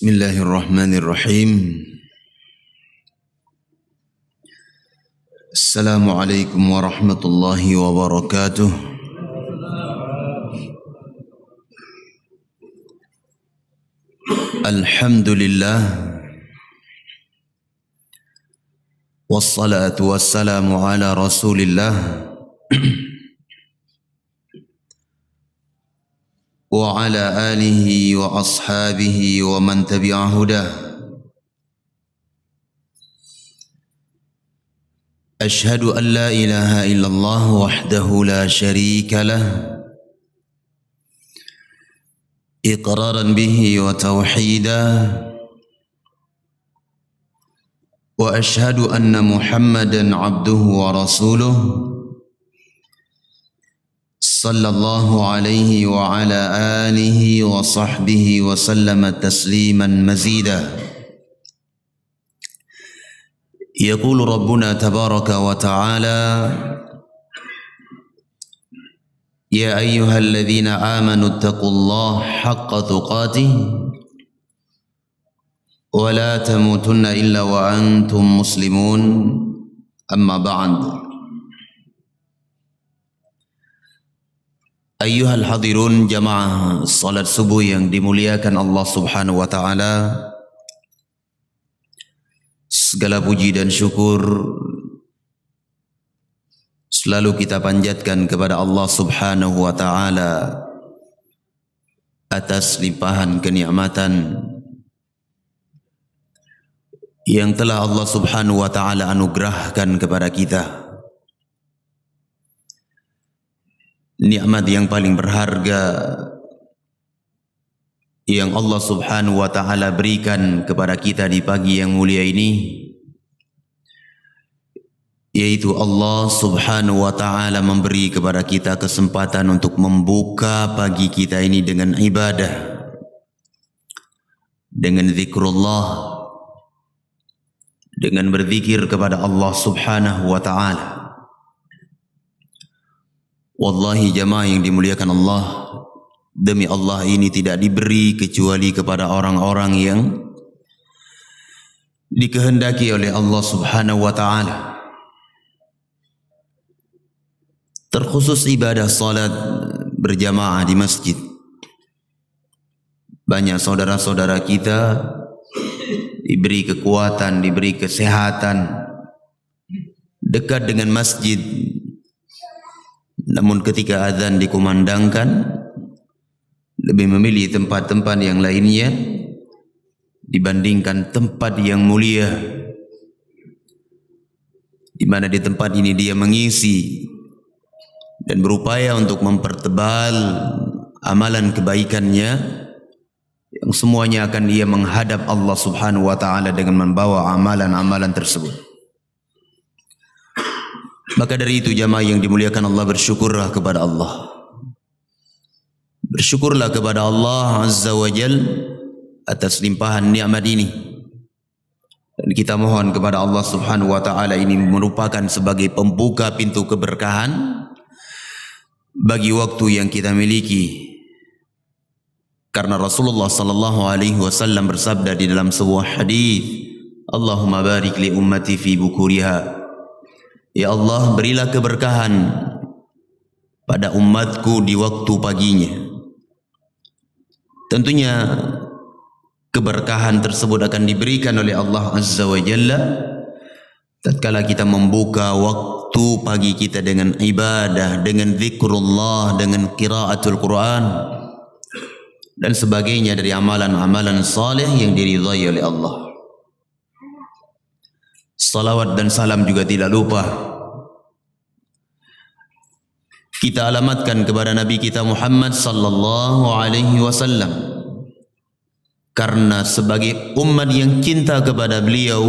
Bismillahirrahmanirrahim. Assalamualaikum warahmatullahi wabarakatuh. Alhamdulillah. Wassalatu wassalamu ala Rasulillah wa ala alihi wa ashabihi wa man tabi'a hudah. Ashhadu an la ilaha illallah wahdahu la sharika lah, iqraran bihi wa tawhida, wa ashhadu anna Muhammadan abduhu wa rasuluh sallallahu alaihi wa ala alihi wa sahbihi wa sallama tasliman mazida. Yaqulu Rabbuna tabaraka wa ta'ala: Ya ayyuhalladzina amanu taqullaha haqqa tuqatih wa la tamutunna illa wa antum muslimun. Amma ba'd. Ayyuhal hadirun, jamaah salat subuh yang dimuliakan Allah Subhanahu wa ta'ala, segala puji dan syukur selalu kita panjatkan kepada Allah Subhanahu wa ta'ala atas limpahan kenikmatan yang telah Allah Subhanahu wa ta'ala anugerahkan kepada kita. Nikmat yang paling berharga yang Allah Subhanahu wa ta'ala berikan kepada kita di pagi yang mulia ini, yaitu Allah Subhanahu wa ta'ala memberi kepada kita kesempatan untuk membuka pagi kita ini dengan ibadah, dengan zikrullah, dengan berzikir kepada Allah Subhanahu wa ta'ala. Wallahi jamaah yang dimuliakan Allah, demi Allah ini tidak diberi kecuali kepada orang-orang yang dikehendaki oleh Allah Subhanahu wa ta'ala. Terkhusus ibadah salat berjamaah di masjid. Banyak saudara-saudara kita diberi kekuatan, diberi kesehatan, dekat dengan masjid, namun ketika azan dikumandangkan lebih memilih tempat-tempat yang lainnya dibandingkan tempat yang mulia, di mana di tempat ini dia mengisi dan berupaya untuk mempertebal amalan kebaikannya yang semuanya akan dia menghadap Allah Subhanahu wa ta'ala dengan membawa amalan-amalan tersebut. Maka dari itu jamaah yang dimuliakan Allah, bersyukurlah kepada Allah. Bersyukurlah kepada Allah Azza wa Jal atas limpahan nikmat ini. Dan kita mohon kepada Allah Subhanahu wa ta'ala ini merupakan sebagai pembuka pintu keberkahan bagi waktu yang kita miliki. Karena Rasulullah sallallahu alaihi wasallam bersabda di dalam sebuah hadis, Allahumma barik li ummati fi bukuriha. Ya Allah, berilah keberkahan pada umatku di waktu paginya. Tentunya keberkahan tersebut akan diberikan oleh Allah Azza wa Jalla tatkala kita membuka waktu pagi kita dengan ibadah, dengan zikrullah, dengan qiraatul Quran dan sebagainya dari amalan-amalan saleh yang diridhai oleh Allah. Salawat dan salam juga tidak lupa kita alamatkan kepada Nabi kita Muhammad sallallahu alaihi wasallam, karena sebagai umat yang cinta kepada beliau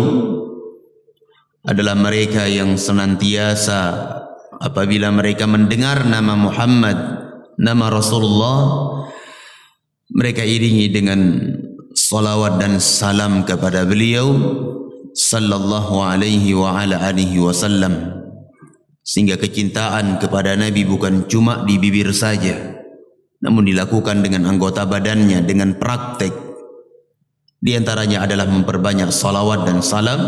adalah mereka yang senantiasa apabila mereka mendengar nama Muhammad, nama Rasulullah, mereka iringi dengan salawat dan salam kepada beliau sallallahu alaihi wa ala alihi wasallam, sehingga kecintaan kepada Nabi bukan cuma di bibir saja, namun dilakukan dengan anggota badannya, dengan praktek, Di antaranya adalah memperbanyak salawat dan salam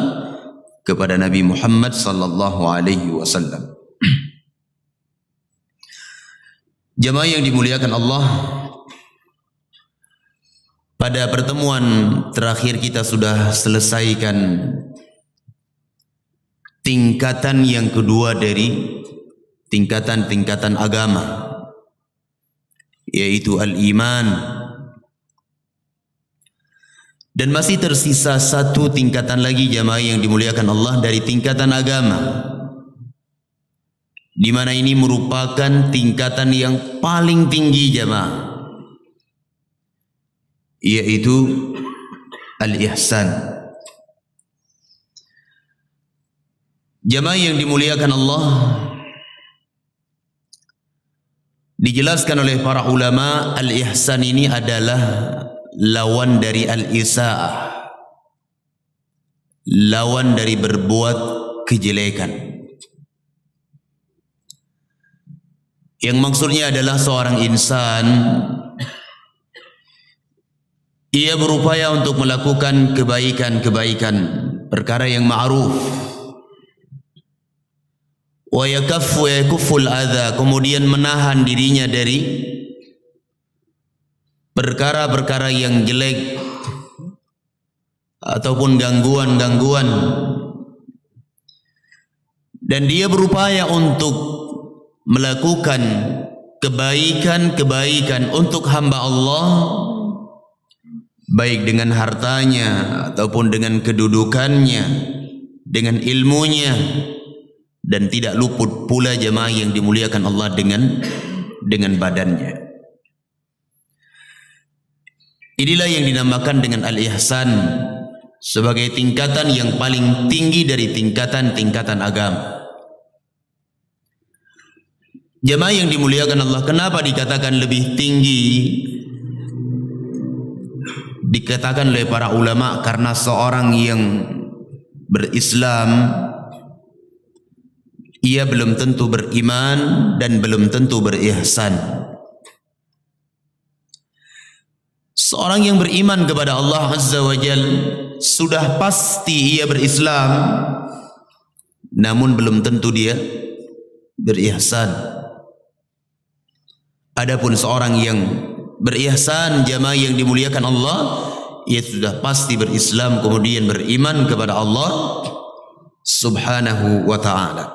kepada Nabi Muhammad sallallahu alaihi wasallam. Jemaah yang dimuliakan Allah, pada pertemuan terakhir kita sudah selesaikan tingkatan yang kedua dari tingkatan-tingkatan agama, yaitu al-iman. Dan masih tersisa satu tingkatan lagi jemaah yang dimuliakan Allah dari tingkatan agama, di mana ini merupakan tingkatan yang paling tinggi jemaah, yaitu al-ihsan. Jemaah yang dimuliakan Allah, dijelaskan oleh para ulama, al-ihsan ini adalah lawan dari al-isa'ah, lawan dari berbuat kejelekan. Yang maksudnya adalah seorang insan, ia berupaya untuk melakukan kebaikan-kebaikan, perkara yang ma'ruf, wa yakaffu yakufful adha, kemudian menahan dirinya dari perkara-perkara yang jelek ataupun gangguan-gangguan, dan dia berupaya untuk melakukan kebaikan-kebaikan untuk hamba Allah, baik dengan hartanya ataupun dengan kedudukannya, dengan ilmunya, dan tidak luput pula jemaah yang dimuliakan Allah dengan badannya. Inilah yang dinamakan dengan al-ihsan, sebagai tingkatan yang paling tinggi dari tingkatan-tingkatan agama. Jemaah yang dimuliakan Allah, kenapa dikatakan lebih tinggi? Dikatakan oleh para ulama karena seorang yang berislam, ia belum tentu beriman dan belum tentu berihsan. Seorang yang beriman kepada Allah Azza wa Jal sudah pasti ia berislam, namun belum tentu dia berihsan. Adapun seorang yang berihsan, jamaah yang dimuliakan Allah, ia sudah pasti berislam kemudian beriman kepada Allah Subhanahu wa ta'ala.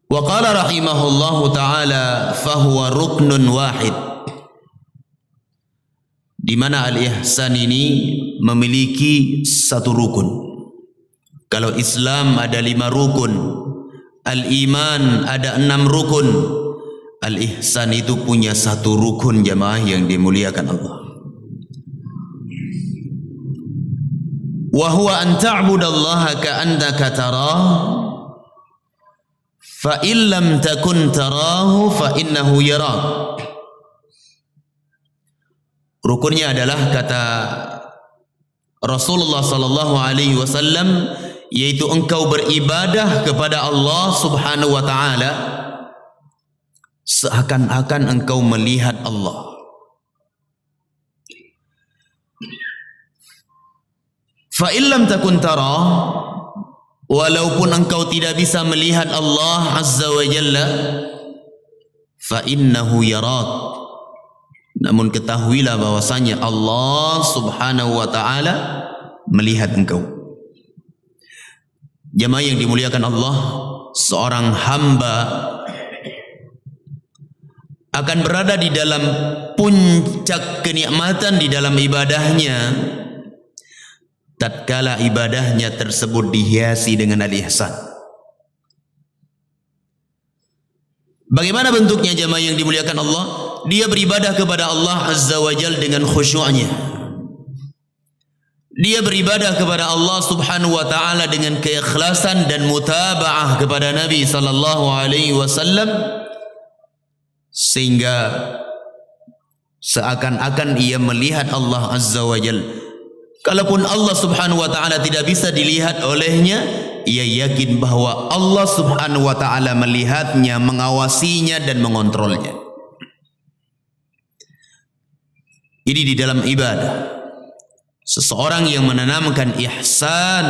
Wa qala rahimahullahu ta'ala fahuwa ruknun wahid, di mana al-ihsan ini memiliki satu rukun. Kalau Islam ada 5 rukun, al-iman ada 6 rukun, al-ihsan itu punya satu rukun jamaah yang dimuliakan Allah. Wa huwa an ta'budallaha ka'annaka tarah, fa in lam takun tarahu fa innahu yarak. Rukunnya adalah kata Rasulullah sallallahu alaihi wasallam, yaitu engkau beribadah kepada Allah Subhanahu wa taala seakan-akan engkau melihat Allah. Fa illam takun tara, walaupun engkau tidak bisa melihat Allah Azza wa Jalla, fa innahu yarak, namun ketahuilah bahwasanya Allah Subhanahu wa ta'ala melihat engkau. Jemaah yang dimuliakan Allah, seorang hamba akan berada di dalam puncak kenikmatan di dalam ibadahnya tatkala ibadahnya tersebut dihiasi dengan al-ihsan. Bagaimana bentuknya jemaah yang dimuliakan Allah? Dia beribadah kepada Allah Azza wa Jal dengan khusyuknya. Dia beribadah kepada Allah Subhanahu wa ta'ala dengan keikhlasan dan mutaba'ah kepada Nabi sallallahu alaihi wasallam, sehingga seakan-akan ia melihat Allah Azza wa Jal. Kalaupun Allah Subhanahu wa ta'ala tidak bisa dilihat olehnya, ia yakin bahwa Allah Subhanahu wa ta'ala melihatnya, mengawasinya dan mengontrolnya. Ini di dalam ibadah. Seseorang yang menanamkan ihsan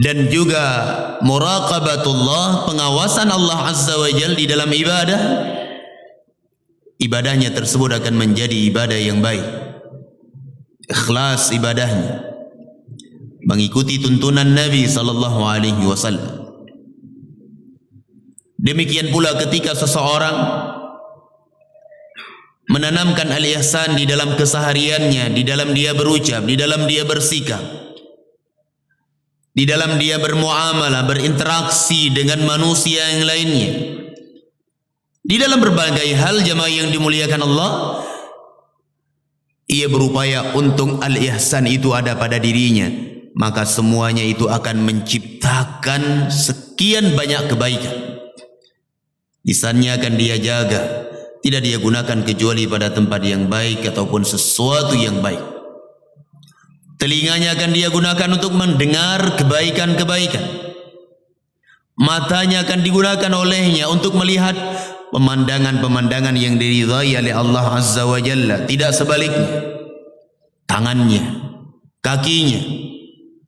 dan juga muraqabatullah, pengawasan Allah Azza wa Jalla di dalam ibadah, ibadahnya tersebut akan menjadi ibadah yang baik. Ikhlas ibadahnya, mengikuti tuntunan Nabi sallallahu alaihi wasallam. Demikian pula ketika seseorang menanamkan al-ihsan di dalam kesehariannya, di dalam dia berucap, di dalam dia bersikap, di dalam dia bermuamalah, berinteraksi dengan manusia yang lainnya, di dalam berbagai hal jemaah yang dimuliakan Allah, ia berupaya untuk al-ihsan itu ada pada dirinya, maka semuanya itu akan menciptakan sekian banyak kebaikan. Lisannya akan dia jaga, tidak dia gunakan kecuali pada tempat yang baik ataupun sesuatu yang baik. Telinganya akan dia gunakan untuk mendengar kebaikan-kebaikan. Matanya akan digunakan olehnya untuk melihat pemandangan-pemandangan yang diridhai oleh Allah Azza wa Jalla. Tidak sebaliknya. Tangannya, kakinya,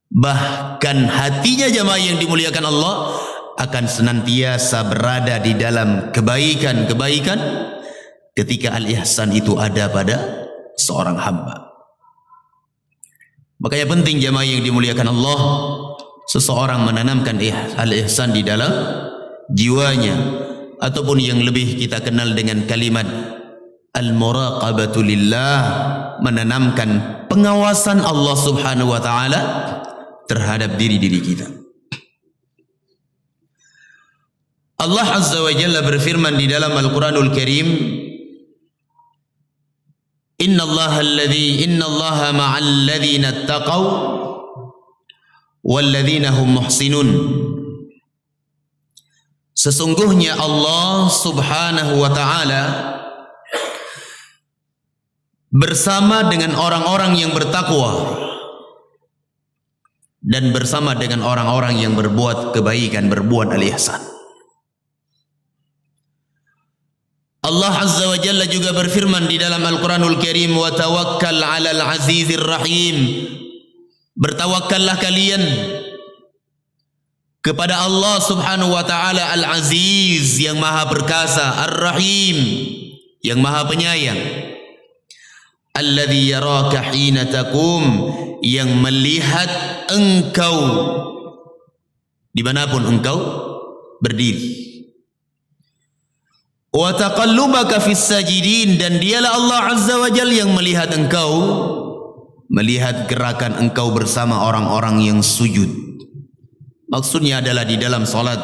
bahkan hatinya jamaah yang dimuliakan Allah akan senantiasa berada di dalam kebaikan-kebaikan ketika al-ihsan itu ada pada seorang hamba. Makanya penting jamaah yang dimuliakan Allah, seseorang menanamkan al-ihsan di dalam jiwanya, ataupun yang lebih kita kenal dengan kalimat al-muraqabatu lillah, menanamkan pengawasan Allah Subhanahu wa taala terhadap diri-diri kita. Allah Azza wa Jalla berfirman di dalam Al-Quranul Karim, Inna Allaha ma'al ladhina attaqaw wal ladhina hum muhsinun. Sesungguhnya Allah Subhanahu wa ta'ala bersama dengan orang-orang yang bertakwa dan bersama dengan orang-orang yang berbuat kebaikan, berbuat al-ihsan. Allah Azza wa Jalla juga berfirman di dalam Al-Quranul Karim, wa tawakkal 'alal 'azizir rahim. Bertawakkallah kalian kepada Allah Subhanahu wa taala Al-Aziz, yang Maha Perkasa, Ar-Rahim, yang Maha Penyayang. Alladzi yaraka hina taqum, yang melihat engkau dimanapun engkau berdiri. Wa taqallubaka fis sajidin, dan dialah Allah Azza wa Jalla yang melihat engkau, melihat gerakan engkau bersama orang-orang yang sujud. Maksudnya adalah di dalam salat,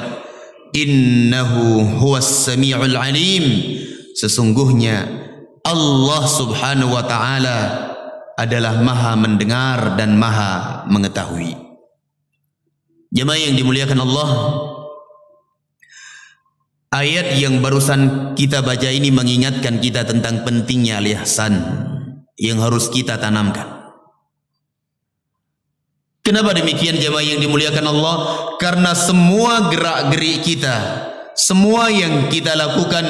innahu huwas sami'ul alim, sesungguhnya Allah Subhanahu wa taala adalah Maha mendengar dan Maha mengetahui. Jemaah yang dimuliakan Allah, ayat yang barusan kita baca ini mengingatkan kita tentang pentingnya al-ihsan yang harus kita tanamkan. Kenapa demikian jemaah yang dimuliakan Allah? Karena semua gerak-gerik kita, semua yang kita lakukan,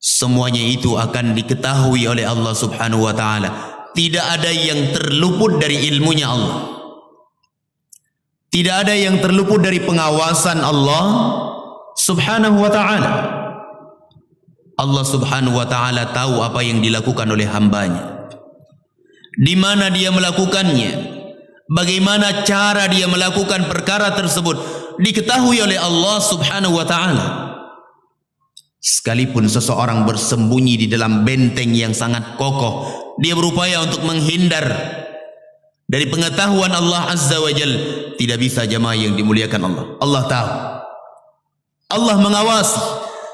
semuanya itu akan diketahui oleh Allah Subhanahu wa taala. Tidak ada yang terluput dari ilmunya Allah. Tidak ada yang terluput dari pengawasan Allah Subhanahu wa ta'ala. Allah Subhanahu wa ta'ala tahu apa yang dilakukan oleh hambanya, di mana dia melakukannya, bagaimana cara dia melakukan perkara tersebut, diketahui oleh Allah Subhanahu wa ta'ala. Sekalipun seseorang bersembunyi di dalam benteng yang sangat kokoh, dia berupaya untuk menghindar dari pengetahuan Allah Azza wa Jalla, tidak bisa jemaah yang dimuliakan Allah. Allah tahu, Allah mengawasi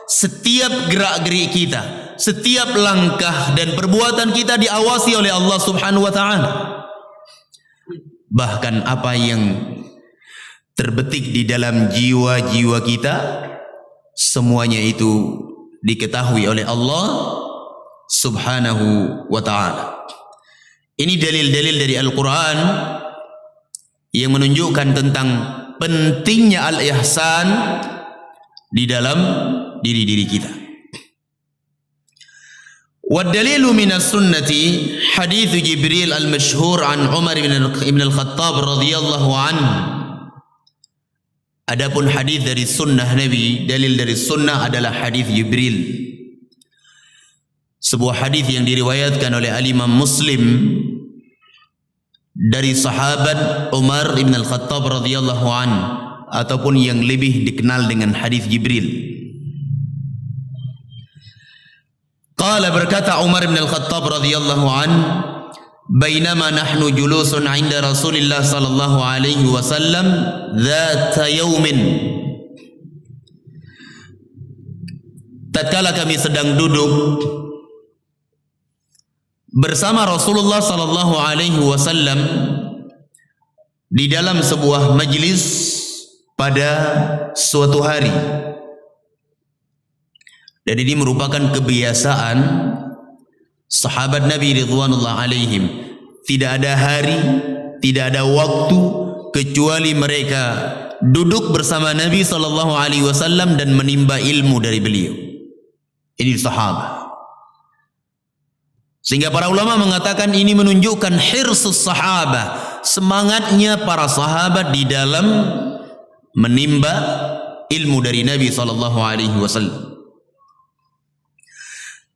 setiap gerak-gerik kita, setiap langkah dan perbuatan kita diawasi oleh Allah Subhanahu wa taala. Bahkan apa yang terbetik di dalam jiwa-jiwa kita, semuanya itu diketahui oleh Allah Subhanahu wa taala. Ini dalil-dalil dari Al-Quran yang menunjukkan tentang pentingnya al-ihsan di dalam diri-diri kita. والدليل من السنة حديث جبريل المشهور عن عمر بن الخطاب رضي الله عنه. Adapun hadis dari sunnah Nabi, dalil dari sunnah adalah hadis Jibril. Sebuah hadis yang diriwayatkan oleh Al-Imam Muslim dari sahabat Umar bin Al-Khattab radhiyallahu anhu, ataupun yang lebih dikenal dengan hadis Jibril. Qala, berkata Umar bin Al-Khattab radhiyallahu anhu, bainama nahnu julusun 'inda Rasulillah sallallahu alaihi wasallam dzata yaumin. Tatkala kami sedang duduk bersama Rasulullah sallallahu alaihi wasallam di dalam sebuah majlis pada suatu hari. Dan ini merupakan kebiasaan sahabat Nabi ridwanullah alaihim. Tidak ada hari, tidak ada waktu kecuali mereka duduk bersama Nabi sallallahu alaihi wasallam dan menimba ilmu dari beliau. Ini sahabat. Sehingga para ulama mengatakan ini menunjukkan hirsus sahabah, semangatnya para sahabat di dalam menimba ilmu dari Nabi sallallahu alaihi wasallam.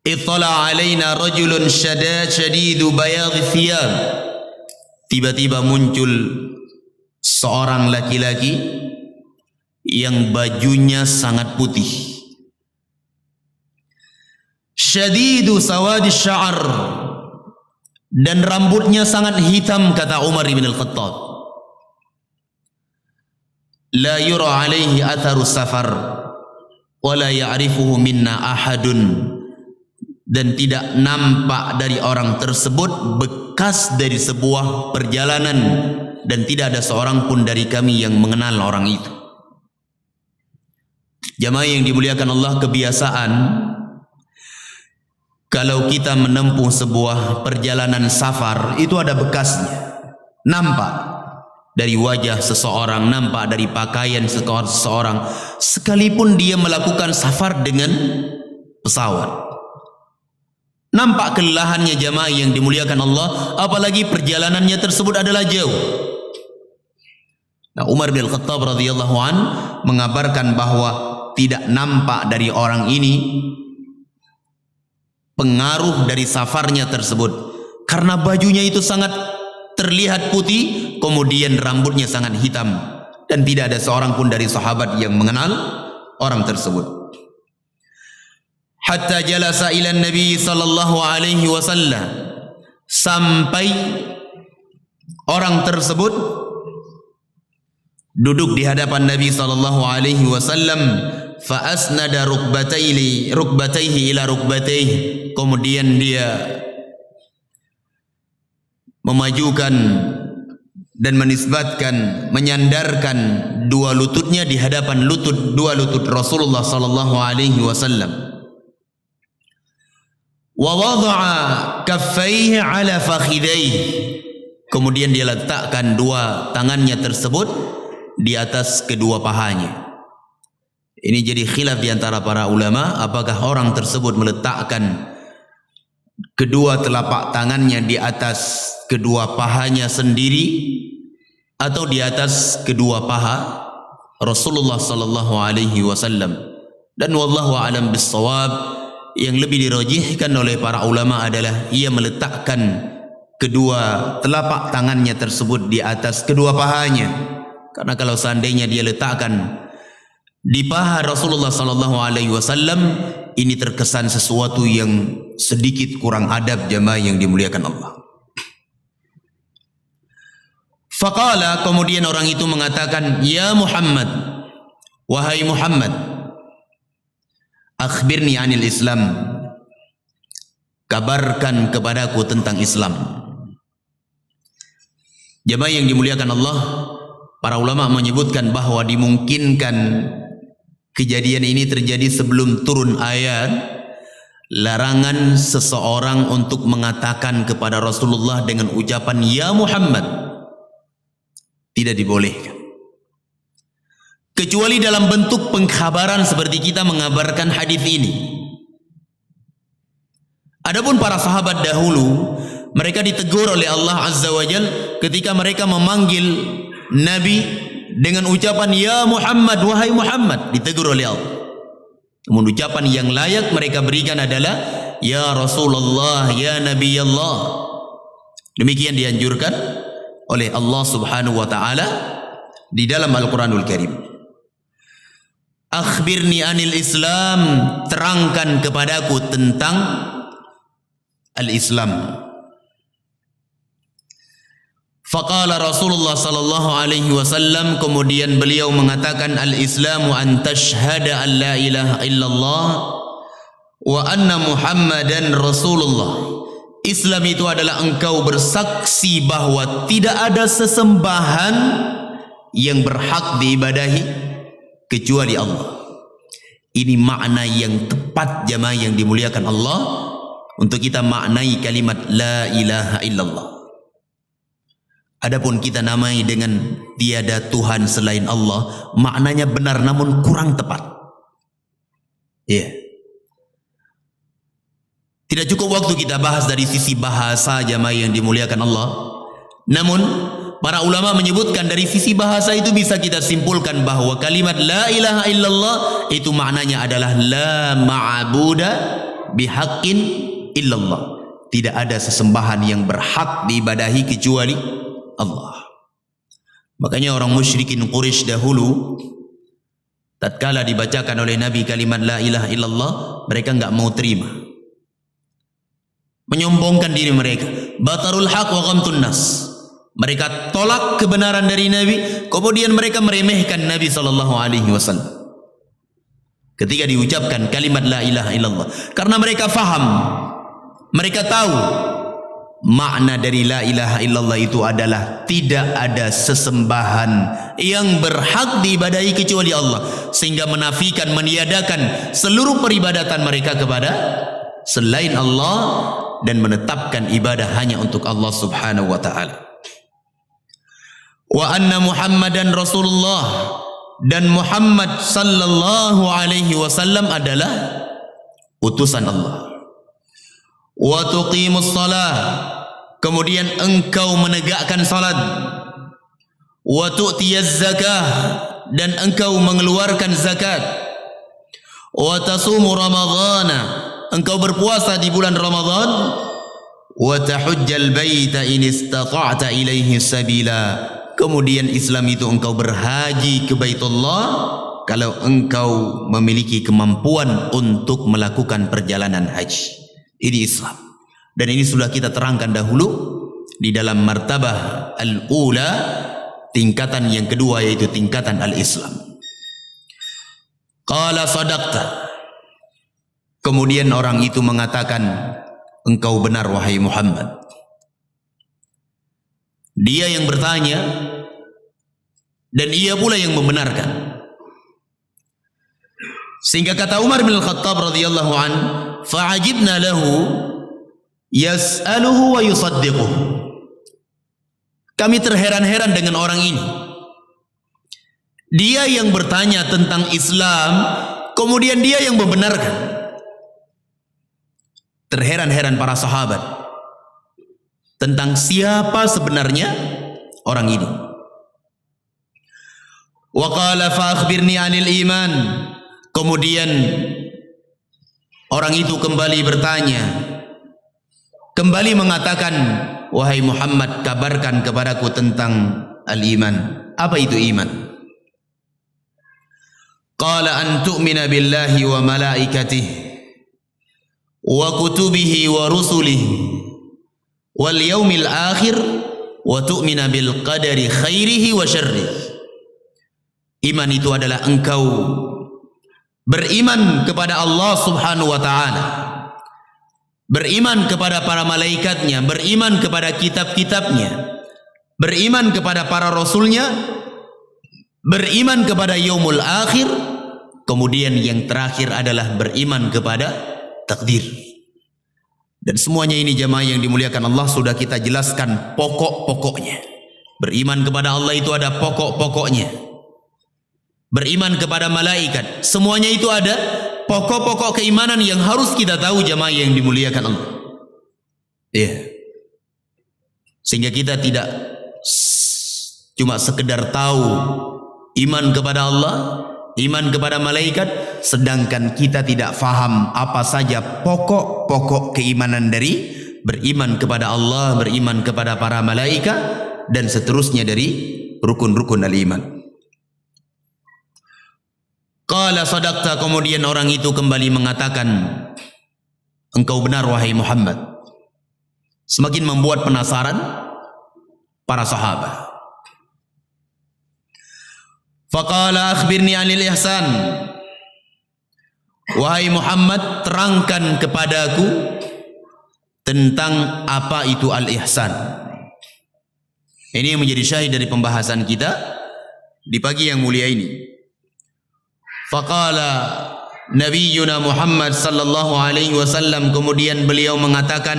Ittala alaina rajulun shadidu bayadhi thiyab. Tiba-tiba muncul seorang laki-laki yang bajunya sangat putih. Shadidu sawadi sya'ar, dan rambutnya sangat hitam, kata Umar bin Al-Khattab. La yura alaihi atharu safar wa la ya'rifuhu minna ahadun, dan tidak nampak dari orang tersebut bekas dari sebuah perjalanan, dan tidak ada seorang pun dari kami yang mengenal orang itu. Jamaah yang dimuliakan Allah, kebiasaan kalau kita menempuh sebuah perjalanan safar itu ada bekasnya, nampak dari wajah seseorang, nampak dari pakaian seseorang, sekalipun dia melakukan safar dengan pesawat. Nampak kelelahannya jamaah yang dimuliakan Allah, apalagi perjalanannya tersebut adalah jauh. Nah, Umar bin Khattab radhiyallahu an mengabarkan bahwa tidak nampak dari orang ini pengaruh dari safarnya tersebut, karena bajunya itu sangat terlihat putih, kemudian rambutnya sangat hitam, dan tidak ada seorang pun dari sahabat yang mengenal orang tersebut. Hatta jalasa ila Nabi sallallahu alaihi wasallam, sampai orang tersebut duduk di hadapan Nabi sallallahu alaihi wasallam. Fa asnada rukbatayhi ila rukbatayhi, kemudian dia memajukan dan menisbatkan, menyandarkan dua lututnya di hadapan dua lutut Rasulullah sallallahu alaihi wasallam. Wa wada'a kaffaihi ala fakhidaihi, kemudian dia letakkan dua tangannya tersebut di atas kedua pahanya. Ini jadi khilaf di antara para ulama, apakah orang tersebut meletakkan kedua telapak tangannya di atas kedua pahanya sendiri atau di atas kedua paha Rasulullah sallallahu alaihi wasallam. Dan wallahu alam bissawab, yang lebih dirajihkan oleh para ulama adalah ia meletakkan kedua telapak tangannya tersebut di atas kedua pahanya. Karena kalau seandainya dia letakkan di paha Rasulullah sallallahu alaihi wasallam, ini terkesan sesuatu yang sedikit kurang adab jamaah yang dimuliakan Allah. Faqala, kemudian orang itu mengatakan, ya Muhammad, wahai Muhammad, akhbirni anil Islam, kabarkan kepadaku tentang Islam. Jamaah yang dimuliakan Allah, para ulama menyebutkan bahwa dimungkinkan kejadian ini terjadi sebelum turun ayat larangan seseorang untuk mengatakan kepada Rasulullah dengan ucapan ya Muhammad. Tidak dibolehkan, kecuali dalam bentuk pengkhabaran seperti kita mengabarkan hadis ini. Adapun para sahabat dahulu, mereka ditegur oleh Allah Azza wa Jal ketika mereka memanggil Nabi dengan ucapan ya Muhammad, wahai Muhammad, ditegur oleh Allah. Namun ucapan yang layak mereka berikan adalah ya Rasulullah, ya Nabi Allah. Demikian dianjurkan oleh Allah Subhanahu wa taala di dalam Al-Qur'anul Karim. Akhbirni anil Islam, terangkan kepadaku tentang al-Islam. Faqala Rasulullah sallallahu alaihi wasallam, kemudian beliau mengatakan al-Islamu an tashhada an la ilaha illallah wa anna Muhammadan Rasulullah. Islam itu adalah engkau bersaksi bahwa tidak ada sesembahan yang berhak diibadahi kecuali Allah. Ini makna yang tepat jamaah yang dimuliakan Allah untuk kita maknai kalimat la ilaha illallah. Adapun kita namai dengan tiada Tuhan selain Allah, maknanya benar namun kurang tepat. Iya. Tidak cukup waktu kita bahas dari sisi bahasa jamaah yang dimuliakan Allah. Namun para ulama menyebutkan dari sisi bahasa itu bisa kita simpulkan bahwa kalimat la ilaha illallah itu maknanya adalah la ma'buda bihaqqin illallah. Tidak ada sesembahan yang berhak diibadahi kecuali Allah. Makanya orang musyrikin Quraisy dahulu tatkala dibacakan oleh Nabi kalimat la ilaha illallah, mereka enggak mau terima. Menyombongkan diri mereka. Batarul haq wa ghamtun nas. Mereka tolak kebenaran dari Nabi, kemudian mereka meremehkan Nabi sallallahu alaihi wasallam. Ketika diucapkan kalimat la ilaha illallah, karena mereka faham, mereka tahu makna dari la ilaha illallah itu adalah tidak ada sesembahan yang berhak diibadahi kecuali Allah, sehingga menafikan, meniadakan seluruh peribadatan mereka kepada selain Allah dan menetapkan ibadah hanya untuk Allah Subhanahu wa taala. Wa anna Muhammadan Rasulullah, dan Muhammad sallallahu alaihi wasallam adalah utusan Allah. Wa tuqimus salah, kemudian engkau menegakkan salat. Wa tu'tiyaz zakah, dan engkau mengeluarkan zakat. Wa tasumu ramadhana, engkau berpuasa di bulan Ramadan. Wa tahujjal baita in istata'ta ilaihi sabila, kemudian Islam itu engkau berhaji ke Baitullah kalau engkau memiliki kemampuan untuk melakukan perjalanan haji. Ini Islam. Dan ini sudah kita terangkan dahulu di dalam martabah al-ula, tingkatan yang kedua yaitu tingkatan al-Islam. Qala sadaqta, kemudian orang itu mengatakan engkau benar wahai Muhammad. Dia yang bertanya dan ia pula yang membenarkan. Sehingga kata Umar bin Al-Khattab radhiyallahu an, fa'ajibna lahu yas'aluhu wa yusaddiquh. Kami terheran-heran dengan orang ini. Dia yang bertanya tentang Islam, kemudian dia yang membenarkan. Terheran-heran para sahabat tentang siapa sebenarnya orang ini. Wa qala fa akhbirni 'anil iman. Kemudian orang itu kembali bertanya, kembali mengatakan, wahai Muhammad, kabarkan kepadaku tentang al-iman. Apa itu iman? Qala an tu'mina billahi wa malaikatihi wa kutubihi wa rusulihi wal yaumil akhir wa tu'mina bil qadari khairihi wa syarrihi. Iman itu adalah engkau beriman kepada Allah Subhanahu wa taala, beriman kepada para malaikatnya, beriman kepada kitab-kitabnya, beriman kepada para rasulnya, beriman kepada yaumul akhir, kemudian yang terakhir adalah beriman kepada takdir. Dan semuanya ini jamaah yang dimuliakan Allah sudah kita jelaskan pokok-pokoknya. Beriman kepada Allah itu ada pokok-pokoknya. Beriman kepada malaikat, semuanya itu ada pokok-pokok keimanan yang harus kita tahu jamaah yang dimuliakan Allah. Ya. Sehingga kita tidak cuma sekedar tahu iman kepada Allah, iman kepada malaikat, sedangkan kita tidak faham apa saja pokok-pokok keimanan dari beriman kepada Allah, beriman kepada para malaikat, dan seterusnya dari rukun-rukun al-iman. Qala sadaqta, kemudian orang itu kembali mengatakan, engkau benar wahai Muhammad. Semakin membuat penasaran para sahabat. Faqala akhbirni 'anil ihsan. Wahai Muhammad, terangkan kepadaku tentang apa itu al-ihsan. Ini yang menjadi syahid dari pembahasan kita di pagi yang mulia ini. Faqala Nabiyyuna Muhammad sallallahu alaihi wasallam, kemudian beliau mengatakan,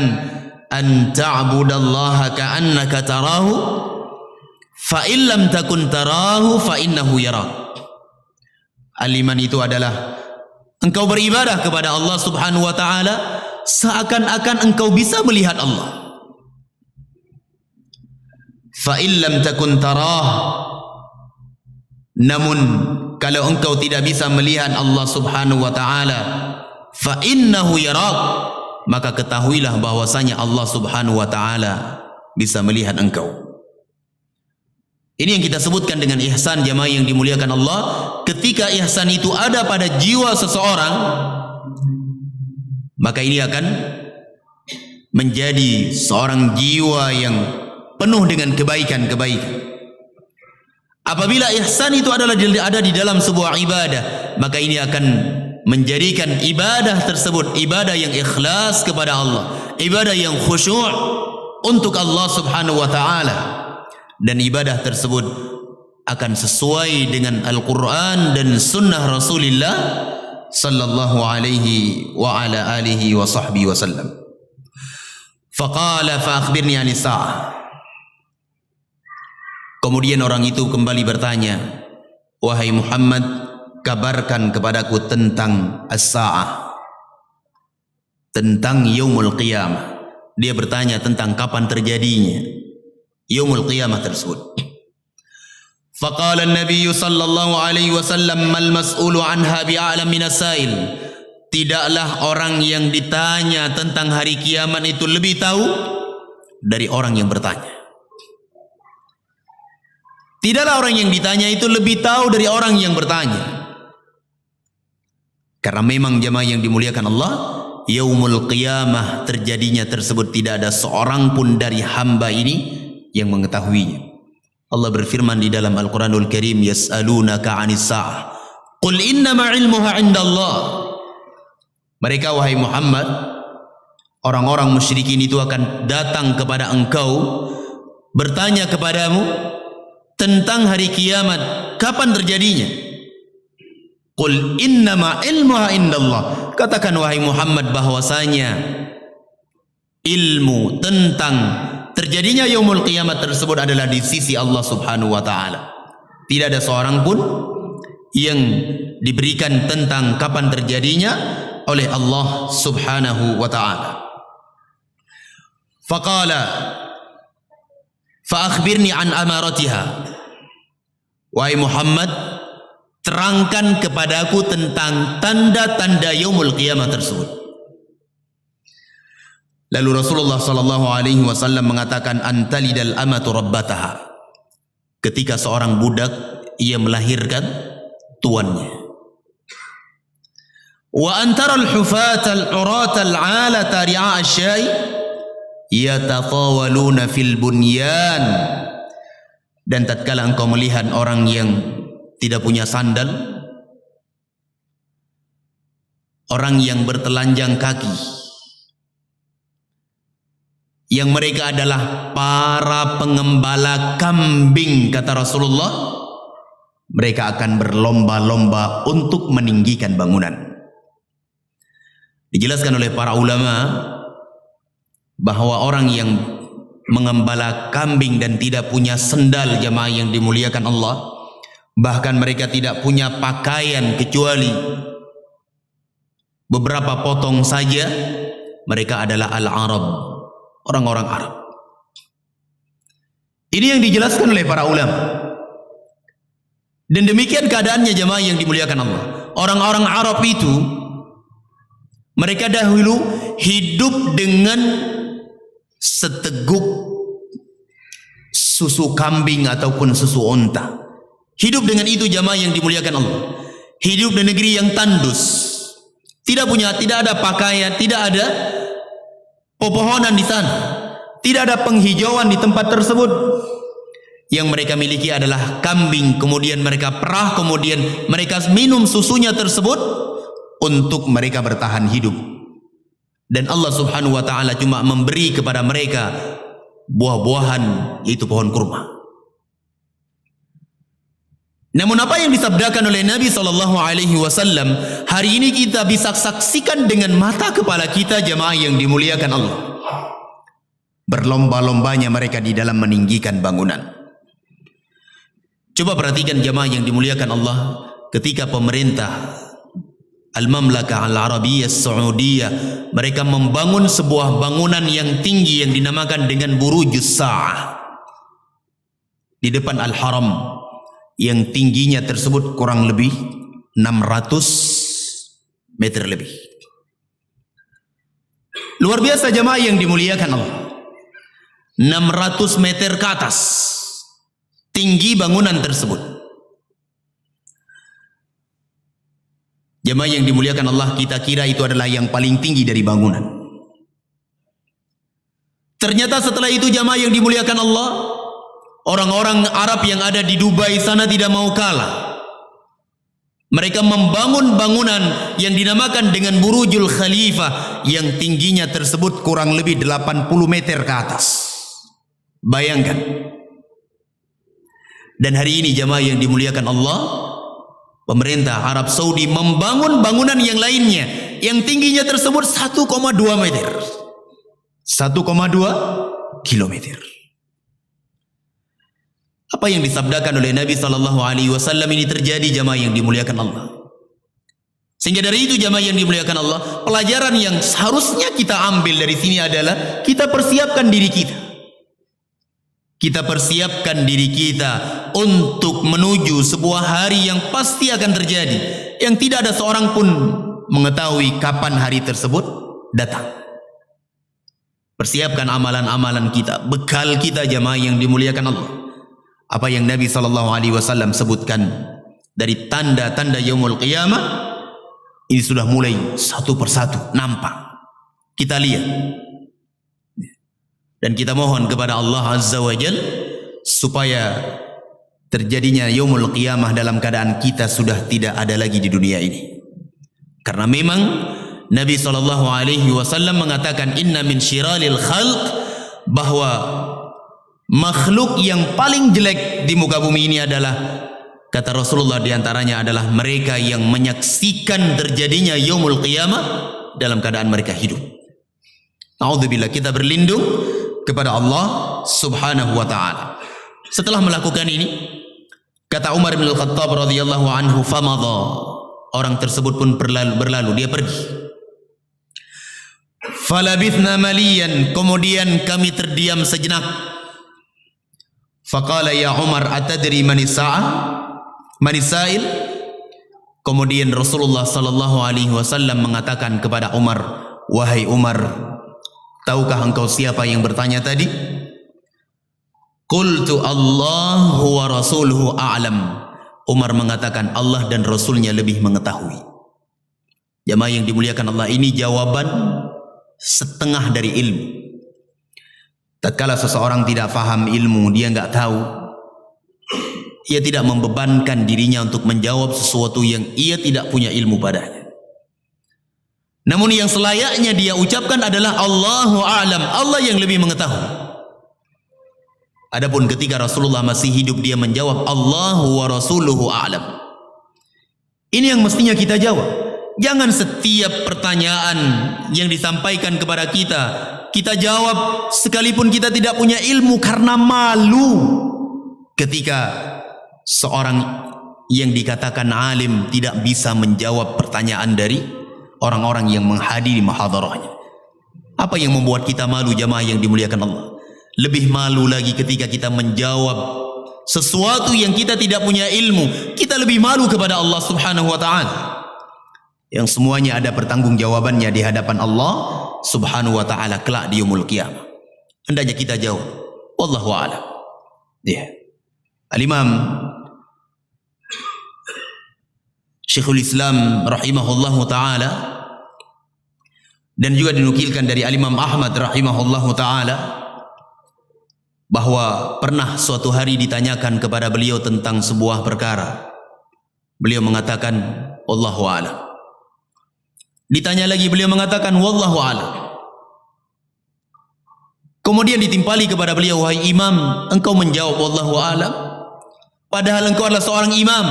an ta'budallaha ka'annaka tarahu fa in lam takun tarahu fa innahu yarak. Al-iman itu adalah engkau beribadah kepada Allah Subhanahu wa taala seakan-akan engkau bisa melihat Allah. Fa in lam takun tarah, namun kalau engkau tidak bisa melihat Allah Subhanahu wa taala, fa innahu yarak, maka ketahuilah bahwasanya Allah Subhanahu wa taala bisa melihat engkau. Ini yang kita sebutkan dengan ihsan, jamaah yang dimuliakan Allah. Ketika ihsan itu ada pada jiwa seseorang, maka ini akan menjadi seorang jiwa yang penuh dengan kebaikan-kebaikan. Apabila ihsan itu ada di dalam sebuah ibadah, maka ini akan menjadikan ibadah tersebut ibadah yang ikhlas kepada Allah, ibadah yang khusyuk untuk Allah Subhanahu wa taala, dan ibadah tersebut akan sesuai dengan Al-Quran dan sunnah Rasulullah sallallahu alaihi wa ala alihi wa sahbihi wasallam. Faqala fa akhbirni 'anis sa'ah. Kemudian orang itu kembali bertanya, wahai Muhammad, kabarkan kepadaku tentang as-sa'ah, tentang yaumul qiyamah. Dia bertanya tentang kapan terjadinya yaumul qiyamah tersebut. Faqala an-nabiy sallallahu alaihi wasallam, mal mas'ulu anha bi'alam minas sa'il. Tidaklah orang yang ditanya tentang hari kiamat itu lebih tahu dari orang yang bertanya. Tidaklah orang yang ditanya itu lebih tahu dari orang yang bertanya. Karena memang jemaah yang dimuliakan Allah, yaumul qiyamah terjadinya tersebut tidak ada seorang pun dari hamba ini yang mengetahuinya. Allah berfirman di dalam Al-Quranul Karim, yas'alunaka 'anis sa'ah qul innama 'ilmuha 'indallah. Mereka, wahai Muhammad, orang-orang musyrikin itu akan datang kepada engkau, bertanya kepadamu tentang hari kiamat, kapan terjadinya. Qul innama 'ilmuha 'indallah. Katakan wahai Muhammad bahwasanya ilmu tentang terjadinya yaumul qiyamah tersebut adalah di sisi Allah Subhanahu wa taala. Tidak ada seorang pun yang diberikan tentang kapan terjadinya oleh Allah Subhanahu wa taala. Faqala fa akhbirni an amaratiha. Wahai Muhammad, terangkan kepadaku tentang tanda-tanda yaumul qiyamah tersebut. Lalu Rasulullah sallallahu alaihi wasallam mengatakan, antalidal amatu rabbataha. Ketika seorang budak ia melahirkan tuannya. Wa antaral hufatal uratal 'alata ri'a asy-syai yatatawaluna fil bunyan. Dan tatkala engkau melihat orang yang tidak punya sandal, orang yang bertelanjang kaki, yang mereka adalah para pengembala kambing, kata Rasulullah, mereka akan berlomba-lomba untuk meninggikan bangunan. Dijelaskan oleh para ulama bahwa orang yang mengembala kambing dan tidak punya sendal, jamaah yang dimuliakan Allah, bahkan mereka tidak punya pakaian kecuali beberapa potong saja, mereka adalah al-Arab, orang-orang Arab. Ini yang dijelaskan oleh para ulama. Dan demikian keadaannya jemaah yang dimuliakan Allah. Orang-orang Arab itu, mereka dahulu hidup dengan seteguk susu kambing ataupun susu onta. Hidup dengan itu jemaah yang dimuliakan Allah. Hidup di negeri yang tandus. Tidak ada pakaian, tidak ada pepohonan di sana. Tidak ada penghijauan di tempat tersebut. Yang mereka miliki adalah kambing, kemudian mereka perah, kemudian mereka minum susunya tersebut untuk mereka bertahan hidup. Dan Allah Subhanahu wa taala cuma memberi kepada mereka buah-buahan, yaitu pohon kurma. Namun apa yang disabdakan oleh Nabi SAW, hari ini kita bisa saksikan dengan mata kepala kita jemaah yang dimuliakan Allah. Berlomba-lombanya mereka di dalam meninggikan bangunan. Coba perhatikan jemaah yang dimuliakan Allah, ketika pemerintah Al-Mamlakah Al-Arabiyyah Saudiyah mereka membangun sebuah bangunan yang tinggi yang dinamakan dengan Burujus Sa'ah di depan Al-Haram, yang tingginya tersebut kurang lebih 600 meter lebih. Luar biasa jemaah yang dimuliakan Allah. 600 meter ke atas tinggi bangunan tersebut. Jemaah yang dimuliakan Allah, kita kira itu adalah yang paling tinggi dari bangunan. Ternyata setelah itu jemaah yang dimuliakan Allah, orang-orang Arab yang ada di Dubai sana tidak mau kalah. Mereka membangun bangunan yang dinamakan dengan Burujul Khalifah yang tingginya tersebut kurang lebih 80 meter ke atas. Bayangkan. Dan hari ini jemaah yang dimuliakan Allah, pemerintah Arab Saudi membangun bangunan yang lainnya yang tingginya tersebut 1,2 meter. 1,2 kilometer. Apa yang disabdakan oleh Nabi SAW ini terjadi jemaah yang dimuliakan Allah. Sehingga dari itu jemaah yang dimuliakan Allah, pelajaran yang seharusnya kita ambil dari sini adalah kita persiapkan diri kita. Kita persiapkan diri kita untuk menuju sebuah hari yang pasti akan terjadi, yang tidak ada seorang pun mengetahui kapan hari tersebut datang. Persiapkan amalan-amalan kita, bekal kita jemaah yang dimuliakan Allah. Apa yang Nabi SAW sebutkan dari tanda-tanda yaumul qiyamah, ini sudah mulai satu persatu nampak. Kita lihat. Dan kita mohon kepada Allah Azza wa Jal supaya terjadinya yaumul qiyamah dalam keadaan kita sudah tidak ada lagi di dunia ini. Karena memang Nabi SAW mengatakan inna min syiralil khalq, bahwa makhluk yang paling jelek di muka bumi ini adalah, kata Rasulullah, diantaranya adalah mereka yang menyaksikan terjadinya yaumul qiyamah dalam keadaan mereka hidup. Na'udzubillah, kita berlindung kepada Allah Subhanahu wa taala. Setelah melakukan ini, kata Umar bin Al-Khattab radhiyallahu anhu, famadha, orang tersebut pun berlalu, dia pergi. Falabithna maliyan, kemudian kami terdiam sejenak. Faqala ya Umar atadri manis sa'il? Kemudian Rasulullah sallallahu alaihi wasallam mengatakan kepada Umar, wahai Umar, tahukah engkau siapa yang bertanya tadi? Qultu Allahu wa rasuluhu a'lam. Umar mengatakan Allah dan Rasulnya lebih mengetahui. Jamaah yang dimuliakan Allah, ini jawaban setengah dari ilmu. Tatkala seseorang tidak faham ilmu, dia nggak tahu, ia tidak membebankan dirinya untuk menjawab sesuatu yang ia tidak punya ilmu padanya. Namun yang selayaknya dia ucapkan adalah Allahu a'lam, Allah yang lebih mengetahui. Adapun ketika Rasulullah masih hidup, dia menjawab Allahu wa rasuluhu a'lam. Ini yang mestinya kita jawab. Jangan setiap pertanyaan yang disampaikan kepada kita jawab sekalipun kita tidak punya ilmu, karena malu ketika seorang yang dikatakan alim tidak bisa menjawab pertanyaan dari orang-orang yang menghadiri muhadarahnya. Apa yang membuat kita malu jamaah yang dimuliakan Allah? Lebih malu lagi ketika kita menjawab sesuatu yang kita tidak punya ilmu. Kita lebih malu kepada Allah subhanahu wa ta'ala, yang semuanya ada pertanggungjawabannya di hadapan Allah subhanahu wa ta'ala kelak di yaumul qiyamah. Hendaknya kita jawab. Wallahu a'lam. Ya. Al-Imam Syekhul Islam rahimahullahu ta'ala, dan juga dinukilkan dari Al-Imam Ahmad rahimahullahu ta'ala, bahwa pernah suatu hari ditanyakan kepada beliau tentang sebuah perkara. Beliau mengatakan wallahu a'lam. Ditanya lagi, beliau mengatakan wallahu a'lam. Kemudian ditimpali kepada beliau, wahai imam, engkau menjawab wallahu a'lam, padahal engkau adalah seorang imam.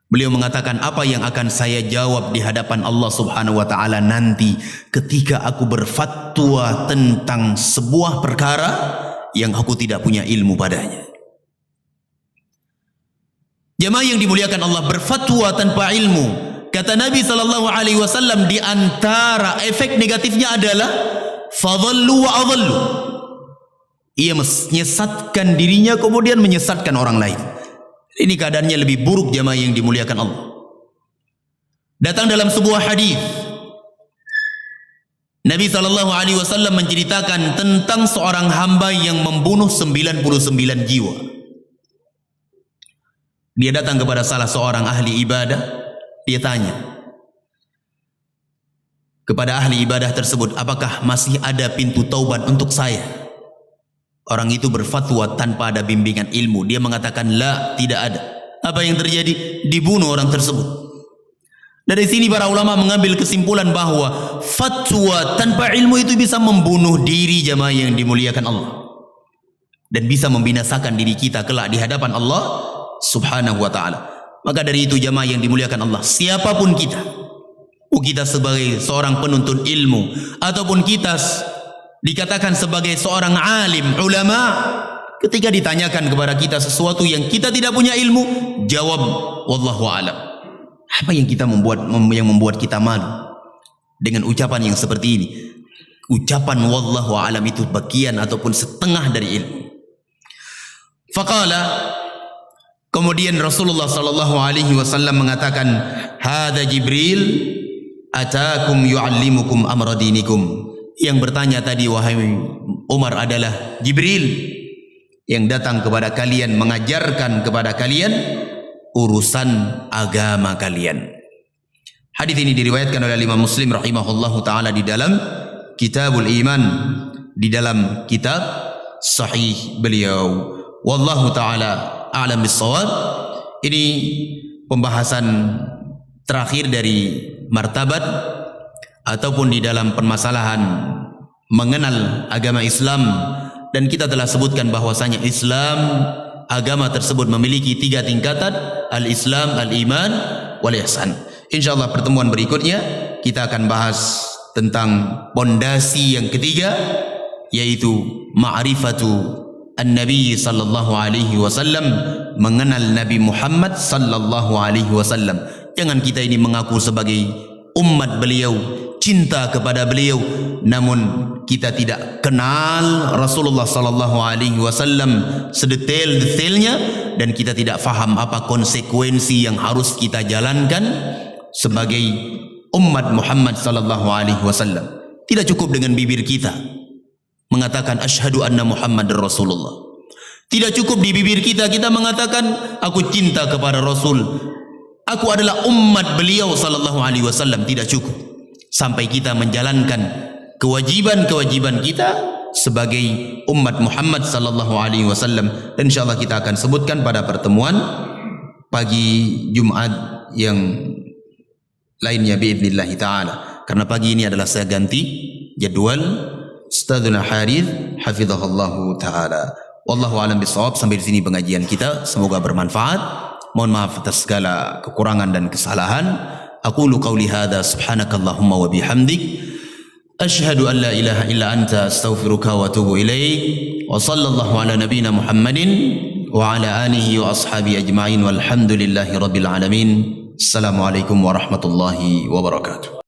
Beliau mengatakan, apa yang akan saya jawab di hadapan Allah subhanahu wa ta'ala nanti ketika aku berfatwa tentang sebuah perkara yang aku tidak punya ilmu padanya. Jamaah yang dimuliakan Allah, berfatwa tanpa ilmu, kata Nabi SAW, di antara efek negatifnya adalah fadhallu wa adhallu. Ia menyesatkan dirinya kemudian menyesatkan orang lain. Ini keadaannya lebih buruk jamaah yang dimuliakan Allah. Datang dalam sebuah hadis, Nabi SAW menceritakan tentang seorang hamba yang membunuh 99 jiwa. Dia datang kepada salah seorang ahli ibadah. Dia tanya kepada ahli ibadah tersebut, apakah masih ada pintu taubat untuk saya? Orang itu berfatwa tanpa ada bimbingan ilmu. Dia mengatakan, la, tidak ada. Apa yang terjadi? Dibunuh orang tersebut. Dari sini para ulama mengambil kesimpulan bahwa fatwa tanpa ilmu itu bisa membunuh diri jamaah yang dimuliakan Allah, dan bisa membinasakan diri kita kelak di hadapan Allah subhanahu wa ta'ala. Maka dari itu jamaah yang dimuliakan Allah, siapapun kita, kita sebagai seorang penuntut ilmu, ataupun kita dikatakan sebagai seorang alim, ulama, ketika ditanyakan kepada kita sesuatu yang kita tidak punya ilmu, jawab wallahu a'lam. Apa yang membuat kita malu dengan ucapan yang seperti ini? Ucapan wallahu a'lam itu bagian ataupun setengah dari ilmu. Faqala, kemudian Rasulullah sallallahu alaihi wasallam mengatakan, hadza Jibril atakum yu'allimukum amra dinikum. Yang bertanya tadi, wahai Umar, adalah Jibril yang datang kepada kalian, mengajarkan kepada kalian urusan agama kalian. Hadis ini diriwayatkan oleh Imam Muslim rahimahullahu taala di dalam Kitabul Iman, di dalam kitab sahih beliau. Wallahu taala a'lam bissawab. Ini pembahasan terakhir dari martabat ataupun di dalam permasalahan mengenal agama Islam, dan kita telah sebutkan bahwasanya Islam, agama tersebut memiliki 3 tingkatan, al-Islam, al-Iman, wal-Ihsan. Insyaallah pertemuan berikutnya kita akan bahas tentang pondasi yang ketiga, yaitu ma'rifatu an-Nabi sallallahu alaihi wasallam, mengenal Nabi Muhammad sallallahu alaihi wasallam. Jangan kita ini mengaku sebagai umat beliau, cinta kepada beliau, namun kita tidak kenal Rasulullah sallallahu alaihi wasallam sedetail-detailnya, dan kita tidak faham apa konsekuensi yang harus kita jalankan sebagai umat Muhammad sallallahu alaihi wasallam. Tidak cukup dengan bibir kita mengatakan asyhadu anna Muhammadar Rasulullah. Tidak cukup di bibir kita mengatakan aku cinta kepada Rasul, aku adalah umat beliau sallallahu alaihi wasallam. Tidak cukup sampai kita menjalankan kewajiban-kewajiban kita sebagai umat Muhammad sallallahu alaihi wasallam. Dan insyaallah kita akan sebutkan pada pertemuan pagi Jumat yang lainnya biidznillah taala. Karena pagi ini adalah saya ganti jadwal Ustadzuna Harith hafizahullahu taala. Wallahu a'lam bishawab. Sampai di sini pengajian kita, semoga bermanfaat. Mohon maaf atas segala kekurangan dan kesalahan. Aqulu qawli hadza subhanakallahumma wa bihamdik asyhadu an la ilaha illa anta astaghfiruka wa atubu ilaik. Wa sallallahu ala nabiyyina Muhammadin wa ala alihi wa ashabi ajma'in walhamdulillahi rabbil alamin. Assalamualaikum warahmatullahi wabarakatuh.